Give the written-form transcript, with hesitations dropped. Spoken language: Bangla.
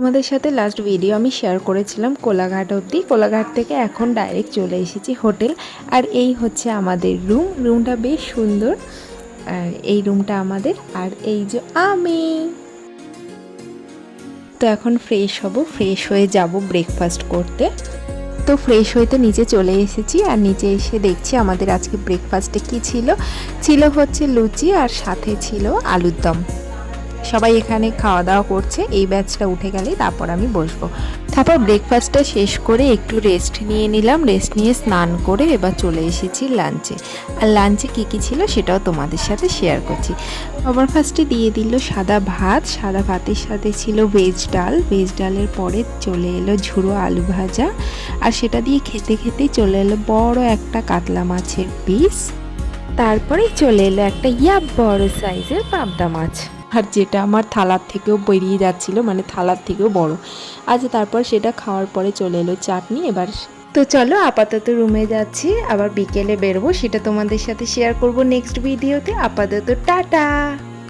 তোমাদের সাথে লাস্ট ভিডিও আমি শেয়ার করেছিলাম কোলাঘাট অবধি। কোলাঘাট থেকে এখন ডাইরেক্ট চলে এসেছি হোটেল। আর এই হচ্ছে আমাদের রুমটা বেশ সুন্দর। আর এই রুমটা আমাদের, আর এই যে আমি তো এখন ফ্রেশ হব, ফ্রেশ হয়ে যাব ব্রেকফাস্ট করতে। তো ফ্রেশ হইতে নিচে চলে এসেছি, আর নিচে এসে দেখছি আমাদের আজকে ব্রেকফাস্টে কি ছিল হচ্ছে লুচি, আর সাথে ছিল আলুর দম। সবাই এখানে খাওয়া দাওয়া করছে, এই ব্যাচটা উঠে গেলেই তারপর আমি বসবো। তারপর ব্রেকফাস্টটা শেষ করে একটু রেস্ট নিয়ে নিলাম, রেস্ট নিয়ে স্নান করে এবার চলে এসেছি লাঞ্চে। আর লাঞ্চে কী ছিল সেটাও তোমাদের সাথে শেয়ার করছি। সবার ফার্স্টে দিয়ে দিল সাদা ভাত, সাদা ভাতের সাথে ছিল ভেজ ডালের পরে চলে এলো ঝুড়ো আলু ভাজা, আর সেটা দিয়ে খেতে খেতেই চলে এলো বড় একটা কাতলা মাছের পিস। তারপরেই চলে এলো একটা বড় সাইজের পাবদা মাছ, আর যেটা আমার থালার থেকেও বেরিয়ে যাচ্ছিল, মানে থালার থেকেও বড়। আচ্ছা, তারপর সেটা খাওয়ার পরে চলে এলো চাটনি। এবার তো চলো আপাতত রুমে যাচ্ছি, আবার বিকেলে বেরোবো, সেটা তোমাদের সাথে শেয়ার করব নেক্সট ভিডিওতে। আপাতত টাটা।